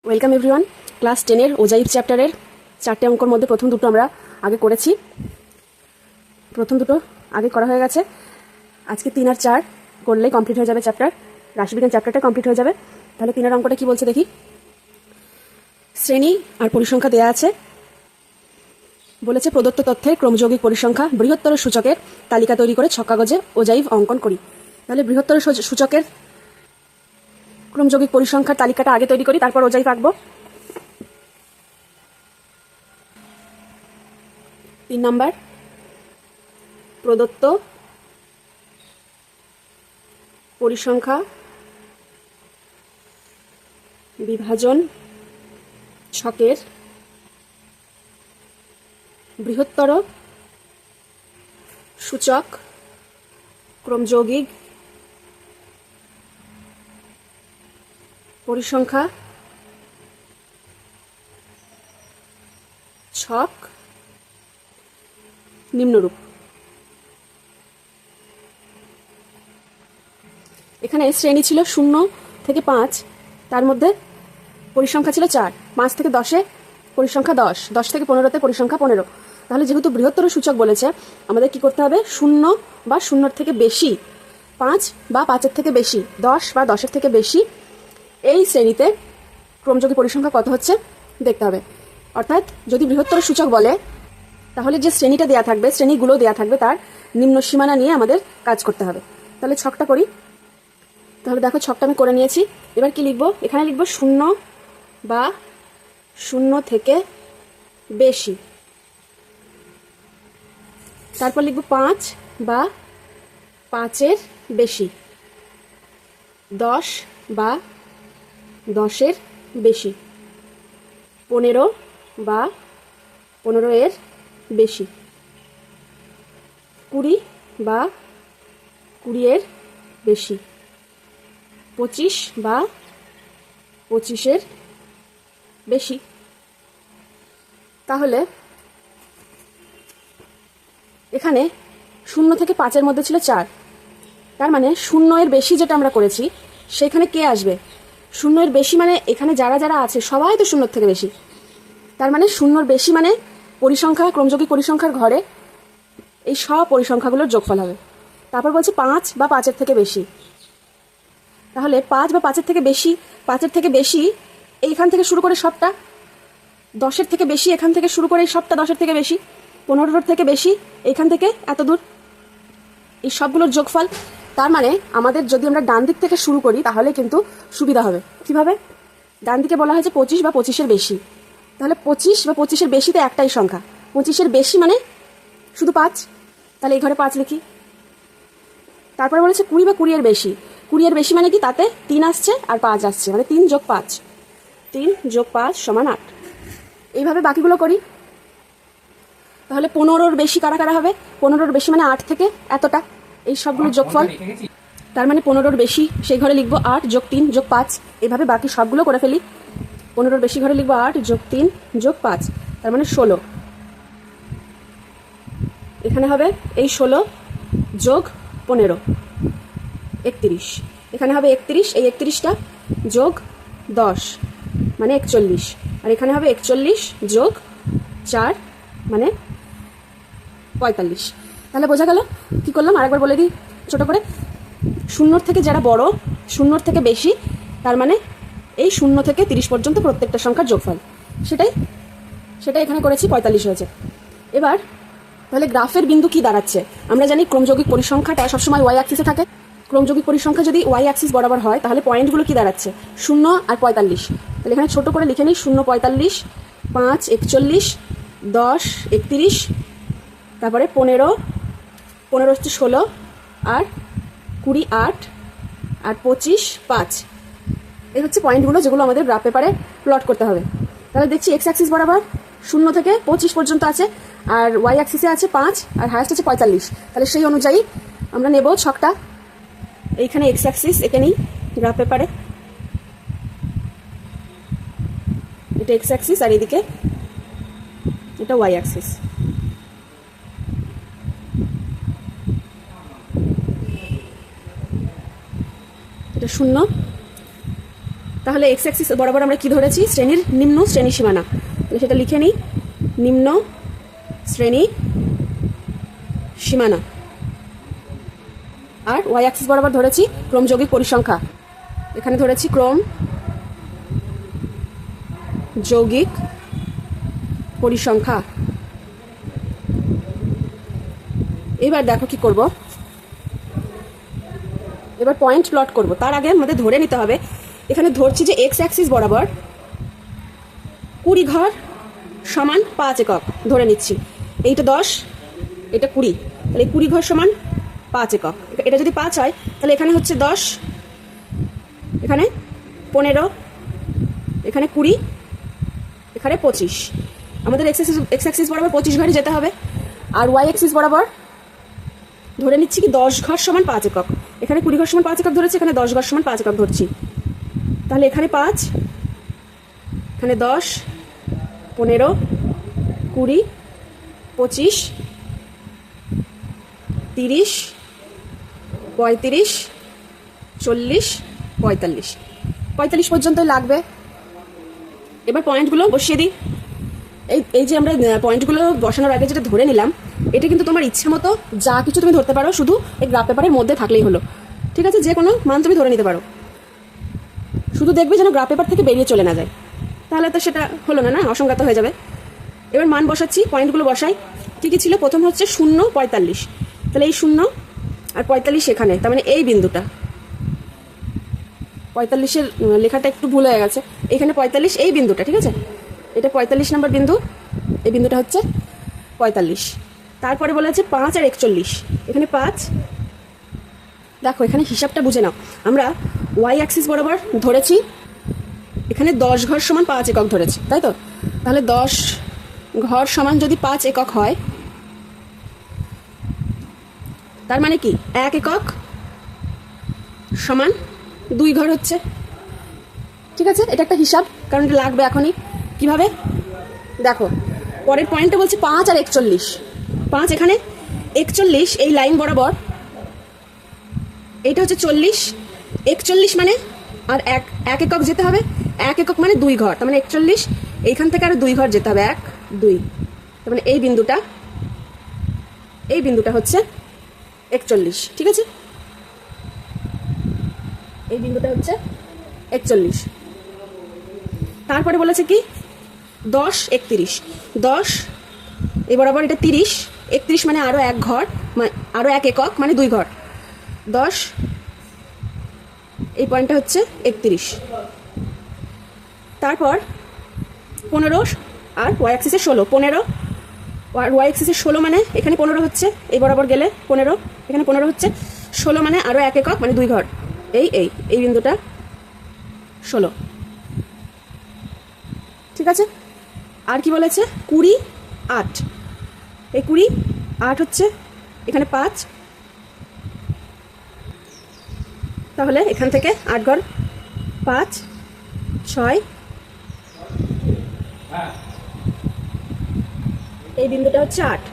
Welcome everyone. Class 10-এর ogive চ্যাপ্টারের 4টে অঙ্কর মধ্যে প্রথম দুটো আমরা আগে করেছি। প্রথম দুটো আগে করা হয়ে গেছে। আজকে 3 আর 4 করলেই কমপ্লিট হয়ে যাবে চ্যাপ্টার, রাশিবিজ্ঞান চ্যাপ্টারটা কমপ্লিট হয়ে যাবে। তাহলে 3-এর অঙ্কটা কি বলছে দেখি। শ্রেণী আর পরিসংখ্যা দেয়া আছে। বলেছে প্রদত্ত তথ্যের ক্রমযৌগিক পরিসংখ্যা বৃহত্তর সূচকের তালিকা তৈরি করে ছক কাগজে ওজাইভ অঙ্কন করি। তাহলে বৃহত্তর সূচকের ক্রমযৌগিক পরিসংখ্যার তালিকাটা আগে তৈরি করি, তারপর ওজাইভ আঁকবো। 3 নাম্বার, প্রদত্ত পরিসংখ্যা বিভাজন ছকের বৃহত্তর সূচক ক্রমযৌগিক পরিসংখ্যা ছক নিম্নরূপ। এখানে শ্রেণী ছিল 0 থেকে 5, তার মধ্যে পরিসংখ্যা ছিল 4, 5 থেকে 10-এ পরিসংখ্যা 10, 10 থেকে 15-তে পরিসংখ্যা 15। তাহলে যেহেতু বৃহত্তর সূচক বলেছে, আমাদের কি করতে হবে? 0 বা 0-এর থেকে বেশি, 5 বা 5-এর থেকে বেশি, 10 বা 10-এর থেকে বেশি এই শ্রেণীতে ক্রমযৌগিক পরিসংখ্যা কত হচ্ছে দেখতে হবে। অর্থাৎ যদি বৃহত্তর সূচক বলে, তাহলে যে শ্রেণীটা দেয়া থাকবে, শ্রেণীগুলো দেয়া থাকবে, তার নিম্ন সীমানা নিয়ে আমাদের কাজ করতে হবে। তাহলে ছকটা করি। তাহলে দেখো, ছকটা আমি করে নিয়েছি। এবার কি লিখবো? এখানে লিখবো 0 বা 0 থেকে বেশি, তারপর লিখবো 5 বা 5-এর বেশি, 10 বা 10-এর বেশি, 15 বা 15-এর বেশি, 20 বা 20-এর বেশি, 25 বা 25-এর বেশি। তাহলে এখানে 0 থেকে 5-এর মধ্যে ছিল 4, তার মানে 0-এর বেশি যেটা আমরা করেছি সেখানে কে আসবে? 0-এর বেশি মানে এখানে যারা যারা আছে সবাই তো 0-এর থেকে বেশি। তার মানে 0-এর বেশি মানে পরিসংখ্যা, ক্রমযৌগিক পরিসংখ্যার ঘরে এই সব পরিসংখ্যাগুলোর যোগফল হবে। তারপর বলছে 5 বা 5-এর থেকে বেশি। তাহলে 5 বা 5-এর থেকে বেশি, 5-এর থেকে বেশি এইখান থেকে শুরু করে সবটা, 10-এর থেকে বেশি এখান থেকে শুরু করে এই সবটা 10-এর থেকে বেশি, 15-এর থেকে বেশি এইখান থেকে এত দূর, এই সবগুলোর যোগফল। তার মানে আমাদের যদি আমরা ডান দিক থেকে শুরু করি তাহলে কিন্তু সুবিধা হবে। কিভাবে? ডান দিকে বলা হয়েছে 25 বা 25-এর বেশি, তাহলে 25 বা 25-এর বেশিতে একটাই সংখ্যা, 25-এর বেশি মানে শুধু 5, তাহলে এই ঘরে 5 লিখি। তারপরে বলেছে 20 বা 20-এর বেশি, 20-এর বেশি মানে কি? তাতে 3 আসছে আর 5 আসছে, মানে 3 যোগ 5, 3 যোগ 5 সমান 8। এইভাবে বাকিগুলো করি। তাহলে 15-এর বেশি কারা কারা হবে? 15-এর বেশি মানে 8 থেকে এতটা, এই সবগুলো যোগফল। তার মানে 15-এর বেশি সেই ঘরে লিখবো 8 যোগ 3 যোগ 5। এইভাবে বাকি সবগুলো করে ফেলি। 15-এর বেশি ঘরে লিখবো 8 যোগ 3 যোগ 5, তার মানে 16। এখানে হবে এই 16 যোগ 15 31, এখানে হবে 31, এই 31টা যোগ 10 মানে 41, আর এখানে হবে 41 যোগ 4 মানে 45। তাহলে বোঝা গেল কি করলাম? আরেকবার বলে দিই ছোট করে। 0-এর থেকে যারা বড়, 0-এর থেকে বেশি, তার মানে এই 0 থেকে 30 পর্যন্ত প্রত্যেকটা সংখ্যার যোগফল, সেটাই এখানে করেছি, 45 হয়েছে। এবার তাহলে গ্রাফের বিন্দু কি দাঁড়াচ্ছে? আমরা জানি ক্রমযৌগিক পরিসংখ্যাটা সবসময় ওয়াই অ্যাক্সিসে থাকে। ক্রমযৌগিক পরিসংখ্যা যদি ওয়াই অ্যাক্সিস বরাবর হয় তাহলে পয়েন্টগুলো কি দাঁড়াচ্ছে? 0 আর 45। তাহলে এখানে ছোট করে লিখে নিই 0 45, 5 41, 10 31, তারপরে 15 হচ্ছে 16, আর 20 8, আর 25 5। এই হচ্ছে পয়েন্টগুলো যেগুলো আমাদের গ্রাফ পেপারে প্লট করতে হবে। তাহলে দেখছি এক্স অ্যাক্সিস বরাবর 0 থেকে 25 পর্যন্ত আছে, আর ওয়াই অ্যাক্সিসে আছে 5, আর হায়েস্ট আছে 45। তাহলে সেই অনুযায়ী আমরা নেব ছকটা। এইখানে এক্স অ্যাক্সিস এঁকে নিই গ্রাফ পেপারে, এটা এক্স অ্যাক্সিস আর এদিকে এটা ওয়াই অ্যাক্সিস। এটা 0, তাহলে এক্স অ্যাক্সিস বরাবর আমরা কি ধরেছি? শ্রেণীর নিম্ন শ্রেণী সীমানা। তাহলে সেটা লিখে নিই, নিম্ন শ্রেণী সীমানা। আর ওয়াই অ্যাক্সিস বরাবর ধরেছি ক্রম যৌগিক পরিসংখ্যা। এখানে ধরেছি ক্রম যৌগিক পরিসংখ্যা। এবার দেখো কি করব, এবার পয়েন্ট প্লট করব। তার আগে আমাদের ধরে নিতে হবে, এখানে ধরছি যে এক্স অ্যাক্সিস বরাবর 20 ঘর সমান 5 একক ধরে নিচ্ছি। এইটা 10, এটা 20, তাহলে 20 ঘর সমান 5 একক। এটা যদি 5 হয় তাহলে এখানে হচ্ছে 10, এখানে 15, এখানে 20, এখানে 25। আমাদের এক্স অ্যাক্সিস বরাবর 25 ঘরে যেতে হবে। আর ওয়াই অ্যাক্সিস বরাবর ধরে নিচ্ছি কি 10 ঘর সমান 5 একক। এখানে 20 ঘর সমান 5 একক ধরেছি, এখানে 10 ঘর সমান 5 একক ধরছি। তাহলে এখানে 5, এখানে 10, 15, 20, 25, 30, 35, 40, 45। 45 পর্যন্তই লাগবে। এবার পয়েন্টগুলো বসিয়ে দিই। এই যে আমরা পয়েন্টগুলো বসানোর আগে যেটা ধরে নিলাম, এটা কিন্তু তোমার ইচ্ছে মতো যা কিছু তুমি ধরতে পারো, শুধু এই গ্রাফ পেপারের মধ্যে থাকলেই হলো। ঠিক আছে, যে কোনো মান তুমি ধরে নিতে পারো, শুধু দেখবে যেন গ্রাফ পেপার থেকে বেরিয়ে চলে না যায়, তাহলে তো সেটা হলো না, অসংজ্ঞাত হয়ে যাবে। এবার মান বসাচ্ছি, পয়েন্টগুলো বসাই। ঠিকই ছিল, প্রথম হচ্ছে 0, 45, তাহলে এই 0 আর 45 এখানে, তার মানে এই বিন্দুটা 45-এর লেখাটা একটু ভুল হয়ে গেছে, এখানে 45 এই বিন্দুটা, ঠিক আছে, এটা 45 নম্বর বিন্দু, এই বিন্দুটা হচ্ছে 45। তারপরে বলা আছে 5 আর 41, এখানে 5, দেখো এখানে হিসাবটা বুঝে নাও। আমরা ওয়াই অ্যাক্সিস বরাবর ধরেছি এখানে 10 ঘর সমান 5 একক ধরেছি, তাই তো? তাহলে 10 ঘর সমান যদি 5 একক হয়, তার মানে কি 1 একক সমান 2 ঘর হচ্ছে। ঠিক আছে, এটা একটা হিসাব, কারণ এটা লাগবে এখনই। কিভাবে দেখো, পরের পয়েন্টটা বলছে 5 আর 41। 5 এখানে, 41 এই লাইন বরাবর, এইটা হচ্ছে 40, 41 মানে আর এক একক যেতে হবে, 1 একক মানে 2 ঘর, তার মানে 41, এইখান থেকে আরো 2 ঘর যেতে হবে, 1, 2, তার মানে এই বিন্দুটা হচ্ছে 41। ঠিক আছে, এই বিন্দুটা হচ্ছে 41। তারপরে বলেছে কি 10, 31, 10 এই বরাবর এটা 30, 31 মানে আরো 1 ঘর, আরো 1 একক মানে 2 ঘর, 10, এই পয়েন্টটা হচ্ছে 31। তারপর 15 আর ওয়াই অ্যাক্সিসে 16, 15 আর ওয়াই অ্যাক্সিসে 16 মানে এখানে 15 হচ্ছে, এই বরাবর গেলে 15, এখানে 15 হচ্ছে, 16 মানে আরো 1 একক মানে 2 ঘর, এই বিন্দুটা 16। ঠিক আছে, আর কি বলেছে 20, 8, এই 20, 8 হচ্ছে, এখানে 5, তাহলে এখান থেকে 8 ঘর, 5, 6, এই বিন্দুটা হচ্ছে 8।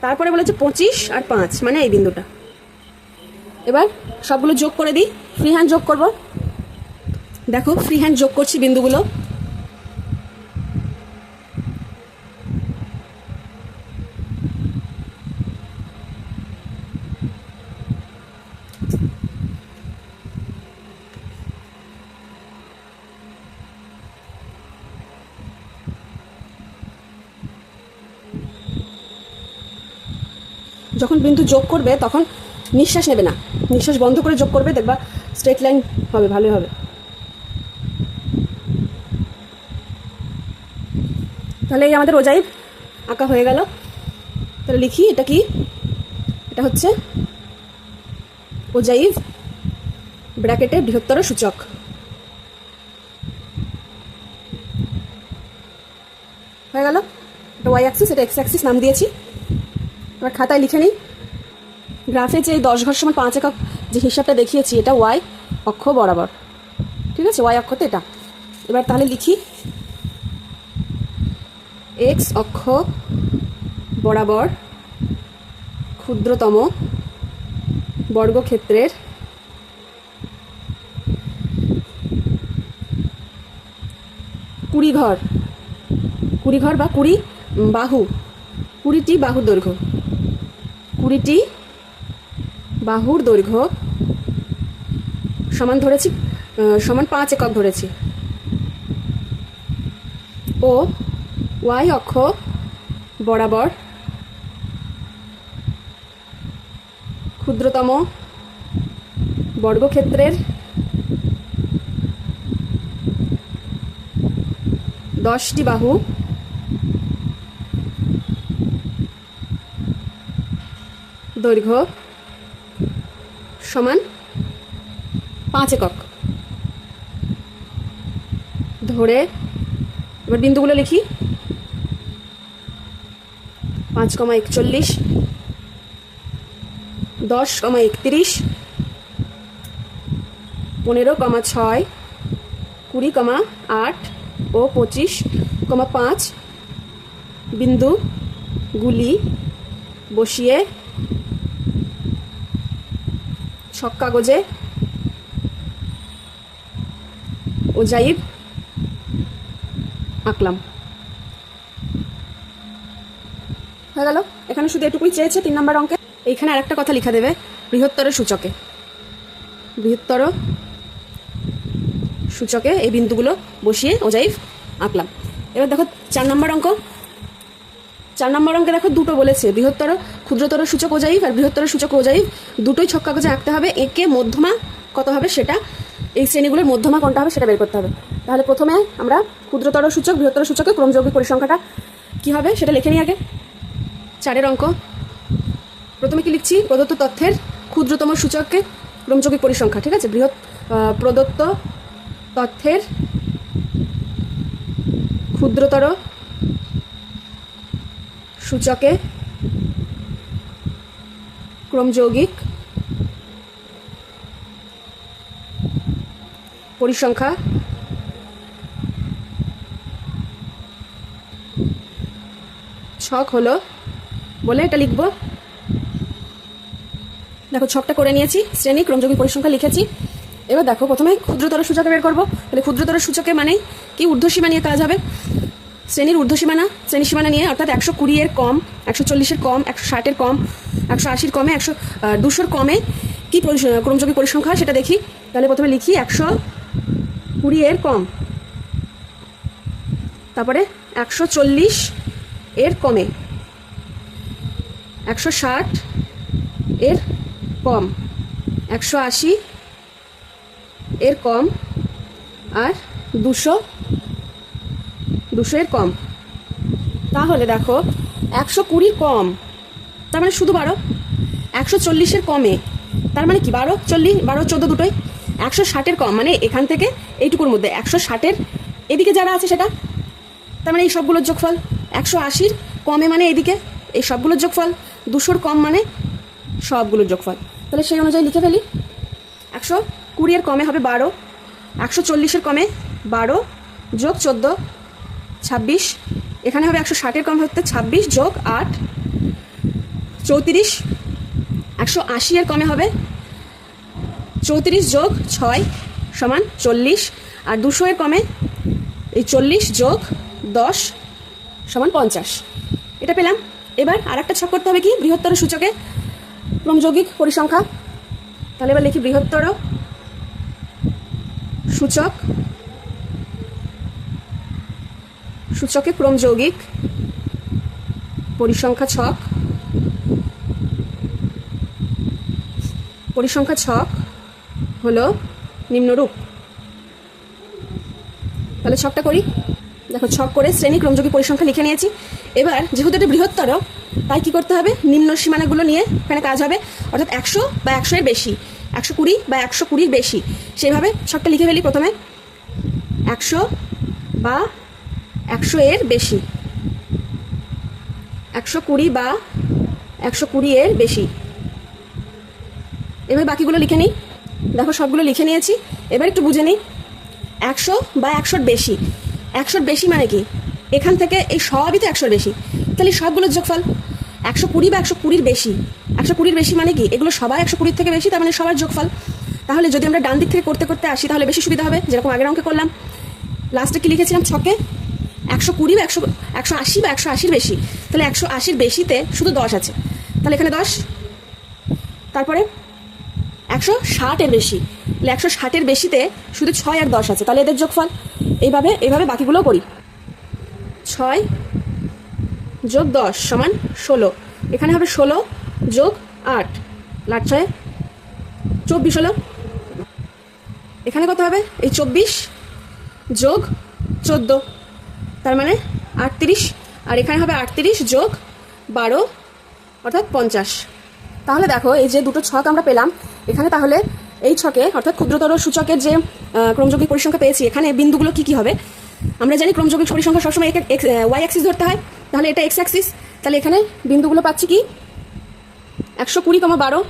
তারপরে বলেছে 25 আর 5 মানে এই বিন্দুটা। এবার সবগুলো যোগ করে দিই, ফ্রি হ্যান্ড যোগ করব। দেখো ফ্রি হ্যান্ড যোগ করছি বিন্দুগুলো। যখন বিন্দু যোগ করবে তখন নিঃশ্বাস নেবে না, নিঃশ্বাস বন্ধ করে যোগ করবে, দেখবা স্ট্রেট লাইন হবে, ভালোই হবে। তাহলে এই আমাদের ওজাইভ আঁকা হয়ে গেল। তাহলে লিখি, এটা কি, এটা হচ্ছে ওজাইভ ব্র্যাকেটে বৃহত্তর সূচক। হয়ে গেল, এটা ওয়াই অ্যাক্সিস, এটা এক্স অ্যাক্সিস নাম দিয়েছি। এবার খাতায় লিখে নিই, গ্রাফে যে 10 ঘর সমান 5 একক যে হিসাবটা দেখিয়েছি, এটা ওয়াই অক্ষ বরাবর। ঠিক আছে, ওয়াই অক্ষতে এটা। এবার তাহলে লিখি, এক্স অক্ষ বরাবর ক্ষুদ্রতম বর্গক্ষেত্রের কুড়ি ঘর, কুড়ি ঘর বা কুড়ি বাহু, কুড়িটি বাহুর দৈর্ঘ্য, কুড়িটি বাহুর দৈর্ঘ্য সমান ধরেছি, সমান 5 একক ধরেছি। ও ওয়াই অক্ষ বরাবর ক্ষুদ্রতম বর্গক্ষেত্রের 10টি বাহু দৈর্ঘ্য সমান 5 একক ধরে এবার বিন্দুগুলো লিখি। 5,41, 10,31, 15,6, 20,8 ও 25,5 বিন্দুগুলি বসিয়ে ছক কাগজে ওজাইব আঁকলাম। হয়ে গেল। এখানে শুধু এটুকুই চেয়েছে 3 নম্বর অঙ্কে। এইখানে আরেকটা কথা লিখা দেবে, বৃহত্তর সূচকে, বৃহত্তর সূচকে এই বিন্দুগুলো বসিয়ে ওজাইব আঁকলাম। এবার দেখো 4 নম্বর অঙ্ক। 4 নম্বর অঙ্কে দেখো দুটো বলেছে, বৃহত্তর ক্ষুদ্রতর সূচক ওজাইব আর বৃহত্তর সূচক ওজাইব দুটোই ছক কাগজে আঁকতে হবে। একে মধ্যমা কত হবে সেটা, এই শ্রেণীগুলোর মধ্যমা কোনটা হবে সেটা বের করতে হবে। তাহলে প্রথমে আমরা ক্ষুদ্রতর সূচক বৃহত্তর সূচকে ক্রমযৌগিক পরিসংখ্যাটা কি হবে সেটা লিখে নিই আগে। 4 অঙ্ক। প্রথমে কি লিখছি, প্রদত্ত তথ্যের ক্ষুদ্রতম সূচককে ক্রমযৌগিক পরিসংখ্যা, ঠিক আছে। প্রদত্ত তথ্যের ক্ষুদ্রতর সূচকে ক্রমযৌগিক পরিসংখ্যা ছক হলো বলে এটা লিখবো। দেখো ছকটা করে নিয়েছি, শ্রেণী ক্রমযৌগিক পরিসংখ্যা লিখেছি। এবার দেখো প্রথমে ক্ষুদ্রতর সূচকে বের করবো। তাহলে ক্ষুদ্রতর সূচকে মানে কি, ঊর্ধ্বসীমা নিয়ে কাজ হবে। শ্রেণীর ঊর্ধ্বসীমানা, শ্রেণী সীমানা নিয়ে, অর্থাৎ 120 এর কম, 140 এর কম, 160 এর কম, 180 কমে, 200 কমে কি ক্রমযৌগিক পরিসংখ্যা সেটা দেখি। তাহলে প্রথমে লিখি 120 এর কম, তারপরে 140 এর কমে, 160 এর কম, 180 এর কম, আর 200 এর কম। তাহলে দেখো 120 কম তার মানে শুধু 12, 140 এর কমে তার মানে কি 12, 40, 12, 14 দুটোই, 160 এর কম মানে এখান থেকে এইটুকুর মধ্যে 160 এর এদিকে যারা আছে সেটা, তার মানে এই সবগুলোর যোগফল। 180 কমে মানে এদিকে এই সবগুলোর যোগফল, 200 কম মানে সবগুলোর যোগফল। তাহলে সেই অনুযায়ী লিখে ফেলি। 120 এর কমে হবে 12, 140 এর কমে 12 যোগ 14 26, এখানে হবে 160 এর কম হতে 26 যোগ 8 34, 180 এর কমে হবে 34 যোগ 6 সমান 40, আর 200 এর কমে এই 40 যোগ 10 সমান 50। এটা পেলাম। এবার আর একটা ছক করতে হবে কি, বৃহত্তর সূচকে ক্রমযৌগিক পরিসংখ্যা। তাহলে এবার লিখি বৃহত্তর সূচক, সূচকে ক্রমযৌগিক পরিসংখ্যা ছক। পরিসংখ্যা ছক হলো নিম্নরূপ। তাহলে ছকটা করি। দেখো ছক করে শ্রেণী ক্রমযৌগিক পরিসংখ্যা লিখে নিয়েছি। এবার যেহেতু এটা বৃহত্তর তাই কি করতে হবে, নিম্ন সীমানাগুলো নিয়ে এখানে কাজ হবে, অর্থাৎ 100 বা 100 এর বেশি, 120 বা 120 এর বেশি, সেইভাবে ছকটা লিখে ফেলি। প্রথমে 100 বা 100 এর বেশি, 120 বা 120 এর বেশি, এবার বাকিগুলো লিখে নিই। দেখো সবগুলো লিখে নিয়েছি। এবার একটু বুঝে নিই, 100 বা 100 বেশি, 100 বেশি মানে কি, এখান থেকে এই সবই তো 100 বেশি, তাহলে সবগুলোর যোগফল। 120 বা 120 বেশি, 120 বেশি মানে কি, এগুলো সবাই 120 থেকে বেশি, তার মানে সবার যোগফল। তাহলে যদি আমরা ডান দিক থেকে করতে করতে আসি তাহলে বেশি সুবিধা হবে, যেরকম আগের অঙ্কে করলাম। লাস্টে কি লিখেছিলাম ছকে 120 বা 180 বা 180-র বেশি, তাহলে 180-র বেশিতে শুধু 10 আছে, তাহলে এখানে 10। তারপরে 160-এর বেশি, তাহলে 160-এর বেশিতে শুধু 6 আর 10 আছে, তাহলে এদের যোগফল। এইভাবে বাকিগুলো করি। 6 যোগ 10 সমান 16, এখানে হবে 16 যোগ 8, 8 6 24 হলো। এখানে কত হবে? এই 24 যোগ 14, তার মানে 38, আর এখানে হবে 38 যোগ 12 অর্থাৎ 50। তাহলে দেখো এই যে দুটো ছক আমরা পেলাম এখানে, তাহলে এই ছকে অর্থাৎ ক্ষুদ্রতর সূচকের যে ক্রমযৌগিক পরিসংখ্যা পেয়েছি, এখানে বিন্দুগুলো কি কি হবে? আমরা জানি ক্রমযৌগিক পরিসংখ্যা সবসময় ওয়াই অ্যাক্সিস ধরতে হয়, তাহলে এটা এক্স অ্যাক্সিস। তাহলে এখানে বিন্দুগুলো পাচ্ছি কি? 120,12,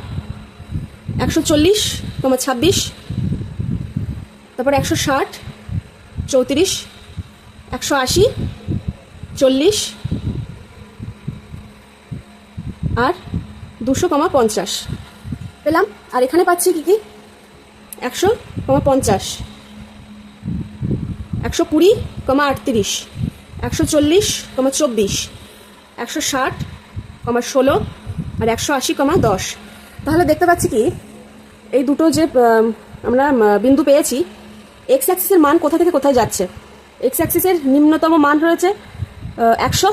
140,26, তারপর 160, 34, 180, 40 আর 200,50 পেলাম। আর এখানে পাচ্ছি কি কি? 100,50, 120,38, 140,24, 160,16 আর 180,10। তাহলে দেখতে পাচ্ছি কি এই দুটো যে আমরা বিন্দু পেয়েছি, এক্স অ্যাক্সিসের মান কোথা থেকে কোথায় যাচ্ছে? এক্স অ্যাক্সিসের নিম্নতম মান রয়েছে 100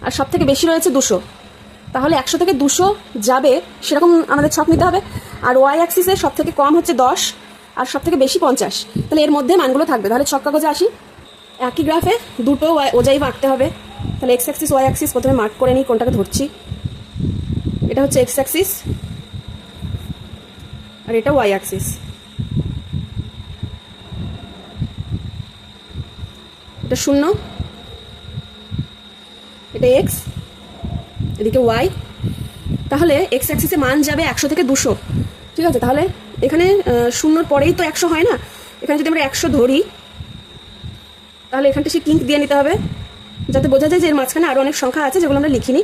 আর সব থেকে বেশি রয়েছে 200, তাহলে 100 থেকে 200 যাবে সেরকম আমাদের ছক নিতে হবে। আর ওয়াই অ্যাক্সিসের সব থেকে কম হচ্ছে 10 আর সব থেকে বেশি 50, তাহলে এর মধ্যে মানগুলো থাকবে। তাহলে ছক কাগজে আসি, একই গ্রাফে দুটো ওজাই আঁকতে হবে। তাহলে এক্স অ্যাক্সিস ওয়াই অ্যাক্সিস প্রথমে মার্ক করে নিই, কোনটাকে ধরছি। এটা হচ্ছে এক্স অ্যাক্সিস আর এটা ওয়াই অ্যাক্সিস। এটা 0, এটা এক্স, এদিকে ওয়াই। তাহলে এক্স অ্যাক্সিসে মান যাবে 100 থেকে 200, ঠিক আছে। তাহলে এখানে 0-র পরেই তো 100 হয় না, এখানে যদি আমরা 100 ধরি তাহলে এখানটা সে কিঙ্ক দিয়ে নিতে হবে যাতে বোঝা যায় যে এর মাঝখানে আরও অনেক সংখ্যা আছে যেগুলো আমরা লিখিনি।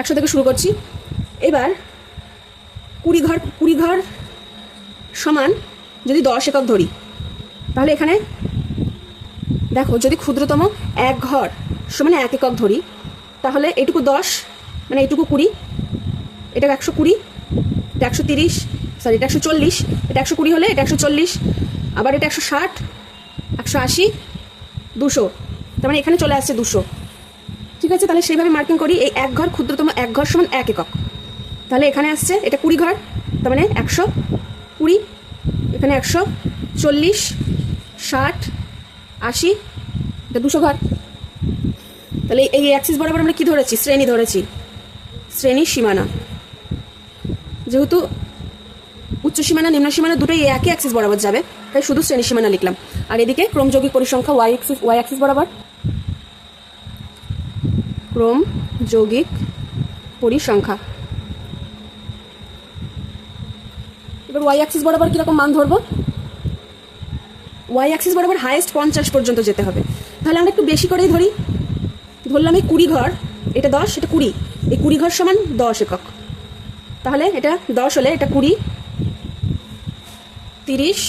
100 থেকে শুরু করছি। এবার 20 ঘর সমান যদি 10 একক ধরি, তাহলে এখানে দেখো যদি ক্ষুদ্রতম 1 ঘর সমান 1 একক ধরি, তাহলে এটুকু 10 মানে এটুকু 20, এটা 120, এটা 130, সরি এটা 140, এটা 120 হলে এটা 140, আবার এটা 160, 180, 200, তার মানে এখানে চলে আসছে 200, ঠিক আছে। তাহলে সেইভাবে মার্কিং করি। এই 1 ঘর ক্ষুদ্রতম 1 ঘর সমান 1 একক, তাহলে এখানে আসছে এটা 20 ঘর, তার মানে 120, এখানে 140, 60, 80, এটা 200 ঘর। তাহলে এই অ্যাক্সিস বরাবর আমরা কি ধরেছি? শ্রেণী ধরেছি, শ্রেণীর সীমানা। যেহেতু উচ্চ সীমানা নিম্ন সীমানা দুটোই একই অ্যাক্সিস বরাবর যাবে, তাই শুধু শ্রেণী সীমানা লিখলাম। আর এদিকে ক্রমযৌগিক পরিসংখ্যা ওয়াই অ্যাক্সিস বরাবর, ক্রমযৌগিক পরিসংখ্যা। এবার ওয়াই অ্যাক্সিস বরাবর কিরকম মান ধরবো? ওয়াই অ্যাক্সিস বরাবর হাইয়েস্ট 50 পর্যন্ত যেতে হবে। তাহলে আমরা একটু বেশি করেই ধরি, ধরলাম এই 20 ঘর, এটা 10, এটা 20, এই 20 ঘর সমান 10 একক। তাহলে এটা 10 হলে এটা 20, 30,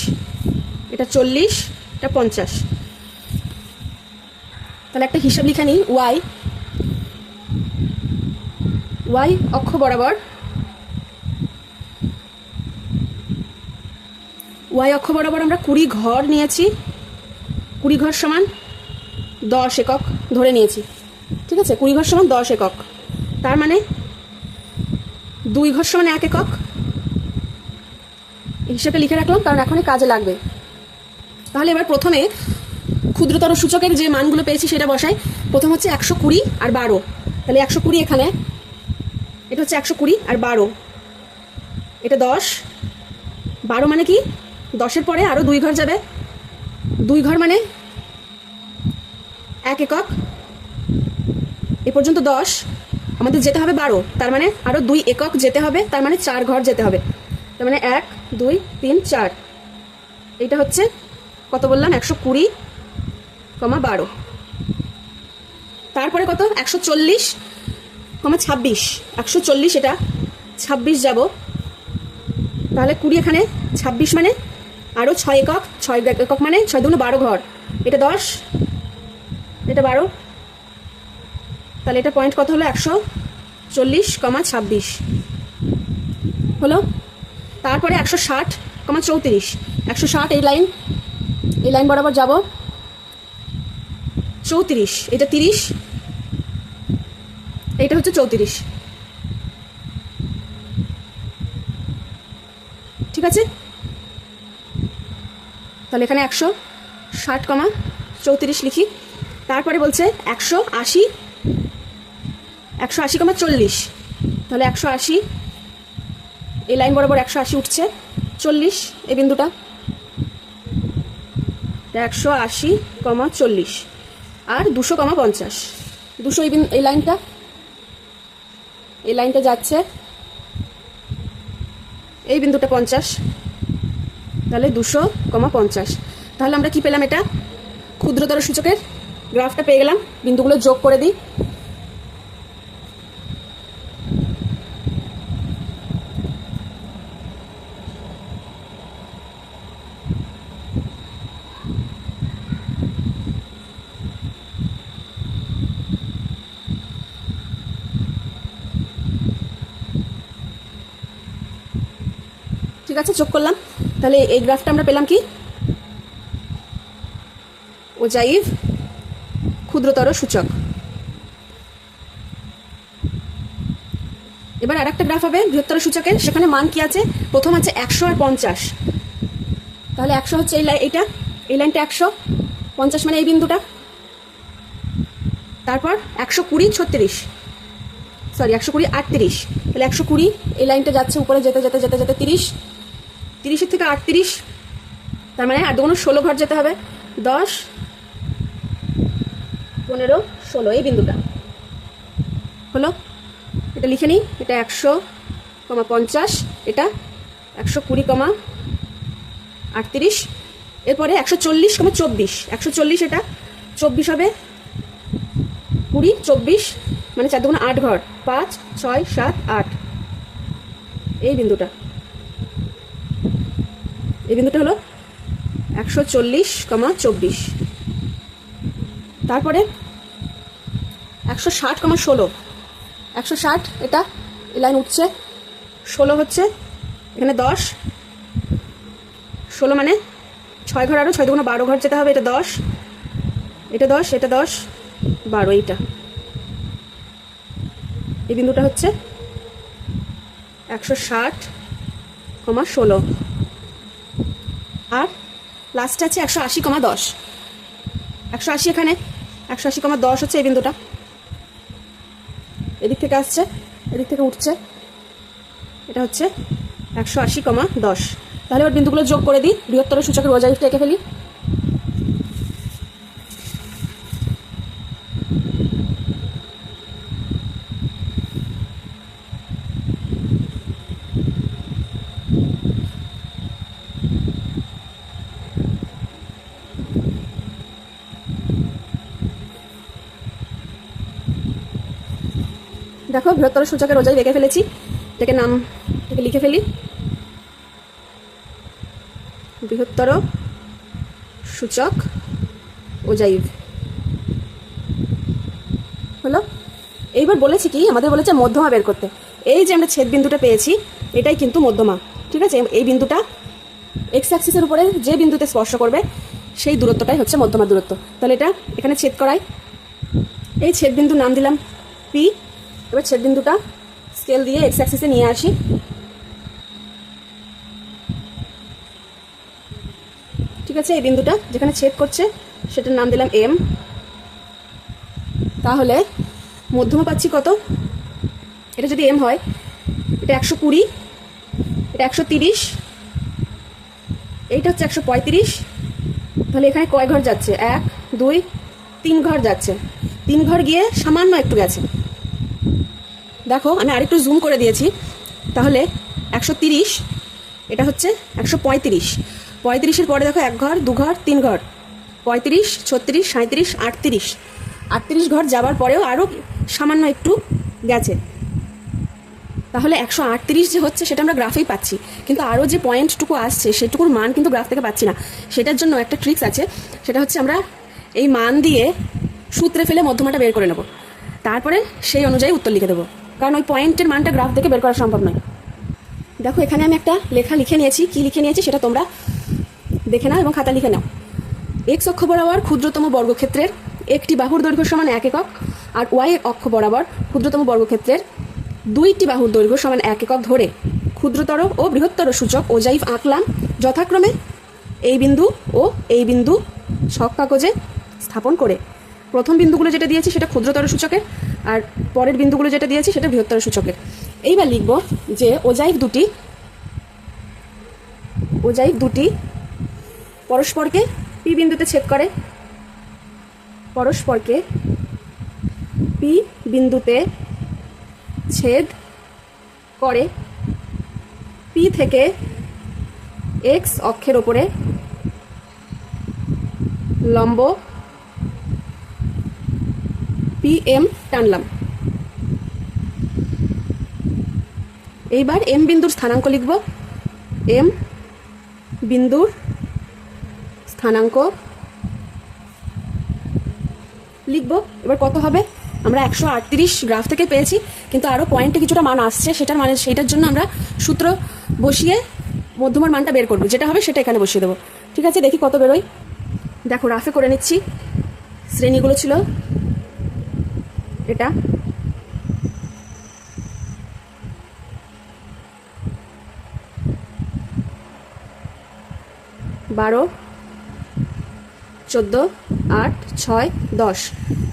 এটা 40, এটা 50। তাহলে একটা হিসাব লিখে নিই। ওয়াই অক্ষ বরাবর, ওয়াই অক্ষ বরাবর আমরা 20 ঘর নিয়েছি, 20 ঘর সমান 10 একক ধরে নিয়েছি, ঠিক আছে। 20 ঘর সমান 10 একক, তার মানে 2 ঘর সমান 1 একক। হিসেবে লিখে রাখলাম কারণ এখন কাজে লাগবে। তাহলে এবার প্রথমে ক্ষুদ্রতর সূচকের যে মানগুলো পেয়েছি সেটা বসাই। প্রথম হচ্ছে 120 আর 12, তাহলে 120 এখানে, এটা হচ্ছে 120 আর 12, এটা 10, 12 মানে কি? 10-এর পরে আরও 2 ঘর যাবে, 2 ঘর মানে 1 একক, এ পর্যন্ত 10, আমাদের যেতে হবে 12, তার মানে আরও 2 একক যেতে হবে, তার মানে 4 ঘর যেতে হবে, তার মানে 1 2 3 4। এইটা হচ্ছে কত বললাম? 120, 12। তারপরে কত? 140, 26, 140 এটা 26 যাব, তাহলে 20 এখানে 26 মানে আরও 6 একক, 6 একক মানে 6 দুগুণ 12 ঘর, এটা 10, এটা 12, তাহলে এটা পয়েন্ট কত হলো 140,26 হলো। তারপরে 160,34, 160 এই লাইন বরাবর যাব, 34, এটা 30, এইটা হচ্ছে 34, ঠিক আছে। তাহলে এখানে 160,34 লিখি। তারপরে বলছে 180,40, তাহলে 180 এই লাইন বরাবর 180 উঠছে, 40 এই বিন্দুটা, 180,40 আর 200,50, 200 এই লাইনটা যাচ্ছে, এই বিন্দুটা 50, তাহলে 200,50। তাহলে আমরা কি পেলাম, এটা ক্ষুদ্রতর সূচকের গ্রাফটা পেয়ে গেলাম। বিন্দুগুলো যোগ করে দিই। ঠিক আছে, যোগ করলাম। তাহলে এই গ্রাফটা আমরা পেলাম কি, ওজাইভ ক্ষুদ্রতর সূচক। এবার আর একটা গ্রাফ হবে বৃহত্তর সূচকের, সেখানে মান কি আছে, প্রথম আছে 100 আর 50, তাহলে 100 হচ্ছে এই লাইনটা 100, 50 মানে এই বিন্দুটা, তারপর 120,36, সরি 120,38, তাহলে 120 এই লাইনটা যাচ্ছে উপরে যেতে 30 থেকে 38, তার মানে আর দুগুণ 16 ঘর যেতে হবে, 10, 15, 16 এই বিন্দুটা হলো। এটা লিখে নিই, এটা 100,50, এটা 120,38, এরপরে 140,24, 140 এটা 24 হবে, 20, 24 মানে 4 দুগুণ 8 ঘর, 5, 6, 7, 8 এই বিন্দুটা হলো 140,24। তারপরে 160,16, 160 এটা এই লাইন উঠছে, 16 হচ্ছে এখানে 10, 16 মানে 6 ঘর, আরও 6 দুগুণ 12 ঘর যেতে হবে, এটা 10, এটা 10, এটা 10, 12 এইটা, এই বিন্দুটা হচ্ছে 160,16। আর লাস্টে আছে 180,10, 180 এখানে 180,10 হচ্ছে এই বিন্দুটা, এদিক থেকে আসছে, এদিক থেকে উঠছে, এটা হচ্ছে 180,10। তাহলে এবার বিন্দুগুলো যোগ করে দিই, বৃহত্তর সূচকের ওজাইভটা এঁকে ফেলি। দেখো বৃহত্তর সূচকের ওজাইভ এঁকে ফেলেছি, এটাকে লিখে ফেলি, বৃহত্তর সূচক ওজাইভ হলো। এইবার বলেছি কি, আমাদের বলেছে মধ্যমা বের করতে। এই যে আমরা ছেদ বিন্দুটা পেয়েছি, এটাই কিন্তু মধ্যমা, ঠিক আছে। এই বিন্দুটা এক্স অ্যাক্সিসের উপরে যে বিন্দুতে স্পর্শ করবে সেই দূরত্বটাই হচ্ছে মধ্যমা দূরত্ব। তাহলে এটা এখানে ছেদ করাই, এই ছেদ বিন্দুর নাম দিলাম পি। এবার ছেদ বিন্দুটা স্কেল দিয়ে এক্স অ্যাক্সিসে নিয়ে আসি, ঠিক আছে। এই বিন্দুটা যেখানে ছেদ করছে সেটার নাম দিলাম এম। তাহলে মধ্যমা পাচ্ছি কত, এটা যদি এম হয়, এটা 120, এটা 130, এইটা হচ্ছে 135, তাহলে এখানে কয় ঘর যাচ্ছে, 1, 2, 3 ঘর যাচ্ছে, 3 ঘর গিয়ে সামান্য একটু গেছে। দেখো আমি আরেকটু জুম করে দিয়েছি, তাহলে 130, এটা হচ্ছে 135, 35-এর পরে দেখো 1 ঘর, 2 ঘর, 3 ঘর, 35, 36, 37, 38, 38 ঘর যাবার পরেও আরও সামান্য একটু গেছে, তাহলে 138 যে হচ্ছে সেটা আমরা গ্রাফেই পাচ্ছি, কিন্তু আরও যে পয়েন্টটুকু আসছে সেটুকুর মান কিন্তু গ্রাফ থেকে পাচ্ছি না। সেটার জন্য একটা ট্রিক্স আছে, সেটা হচ্ছে আমরা এই মান দিয়ে সূত্রে ফেলে মধ্যমাটা বের করে নেব, তারপরে সেই অনুযায়ী উত্তর লিখে দেবো, কারণ ওই পয়েন্টের মানটা গ্রাফ থেকে বের করা সম্ভব নয়। দেখো এখানে আমি একটা লেখা লিখে নিয়েছি, কি লিখে নিয়েছি সেটা তোমরা দেখে নাও এবং খাতা লিখে নাও। এক্স অক্ষ বরাবর ক্ষুদ্রতম বর্গক্ষেত্রের একটি বাহুর দৈর্ঘ্য সমান 1 একক, আর ওয়াই অক্ষ বরাবর ক্ষুদ্রতম বর্গক্ষেত্রের 2টি বাহুর দৈর্ঘ্য সমান 1 একক ধরে ক্ষুদ্রতর ও বৃহত্তর সূচক ওজাইভ আঁকলাম, যথাক্রমে এই বিন্দু ও এই বিন্দু ছক কাগজে স্থাপন করে। প্রথম বিন্দুগুলো যেটা দিয়েছি সেটা ক্ষুদ্রতর সূচকের, আর পরের বিন্দুগুলো যেটা দিয়েছি সেটা বৃহত্তর সূচকের। এইবার লিখব যে ওজাইভ দুটি পরস্পরকে পি বিন্দুতে ছেদ করে, পরস্পরকে পি বিন্দুতে ছেদ করে পি থেকে এক্স অক্ষের ওপরে লম্ব পি এম টানলাম। এইবার এম বিন্দুর স্থানাঙ্ক লিখব, এম বিন্দুর স্থানাঙ্ক লিখব। এবার কত হবে, আমরা 138 গ্রাফ থেকে পেয়েছি, কিন্তু আরও পয়েন্টে কিছুটা মান আসছে, সেটার জন্য আমরা সূত্র বসিয়ে মধ্যমার মানটা বের করবো, যেটা হবে সেটা এখানে বসিয়ে দেবো। ঠিক আছে, দেখি কত বেরোয়। দেখো রাফে করে নিচ্ছি। শ্রেণীগুলো ছিল এটা, বারো, 14, 8, 6, 10।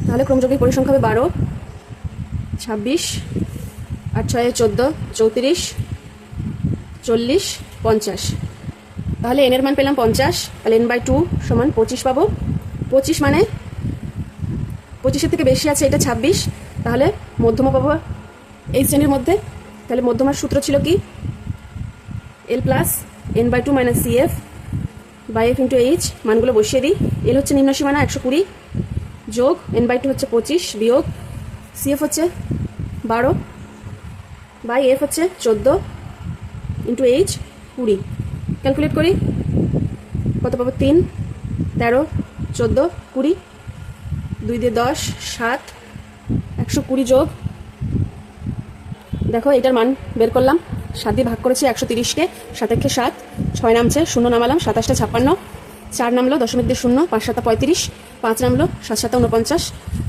তাহলে ক্রমযৌগিক পরিসংখ্যা হবে 12, 26, 8, 6, 14, 34, 40, 50। তাহলে এনের মান পেলাম 50, তাহলে n/2 সমান 25 পাবো। 25 মানে 25-এর থেকে বেশি আছে এটা 26, তাহলে মধ্যমা পাবো এই শ্রেণীর মধ্যে। তাহলে মধ্যমার সূত্র ছিল কি, L plus n/2 minus CF by F into H. মানগুলো বসিয়ে দিই। এল হচ্ছে নিম্ন সীমানা 120, যোগ n/2 হচ্ছে 25, বিয়োগ CF হচ্ছে 12 বাই এফ হচ্ছে 14 ইন্টু এইচ 20। ক্যালকুলেট করি, কত পাবো, 3, 13, 14, 20, 2 দিয়ে 10, 7, 120 যোগ, দেখো এটার মান বের করলাম। 7 দিয়ে ভাগ করেছি 130-কে, 7 একে 7, 6 নামছে, 0 নামালাম, 27টা 56, 4 নামলো, দশমিক দিয়ে 0, 5 7 35, 5 নামলো, 7 7 49,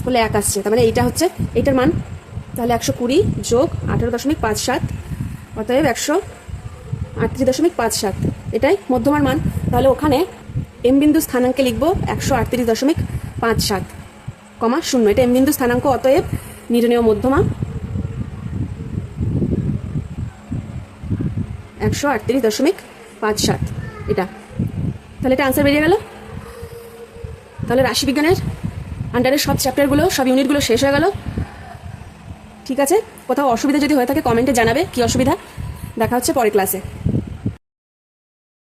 বলে 1 আসছে। তার মানে এইটা হচ্ছে এইটার মান। তাহলে 120 যোগ 18.57, অতএব 138.57, এটাই মধ্যমার মান। তাহলে ওখানে এম বিন্দু স্থানাঙ্কে লিখবো 138.57, 0। এটা এম বিন্দু স্থানাঙ্ক, অতএব নির্ণেয় মধ্যমা 138.57, এটা। তাহলে এটা আনসার বেরিয়ে গেল। তাহলে রাশিবিজ্ঞানের আন্ডারের সব চ্যাপ্টারগুলো, সব ইউনিটগুলো শেষ হয়ে গেল। ঠিক আছে, কোথাও অসুবিধা যদি হয়ে থাকে কমেন্টে জানাবে কি অসুবিধা। দেখা হচ্ছে পরের ক্লাসে।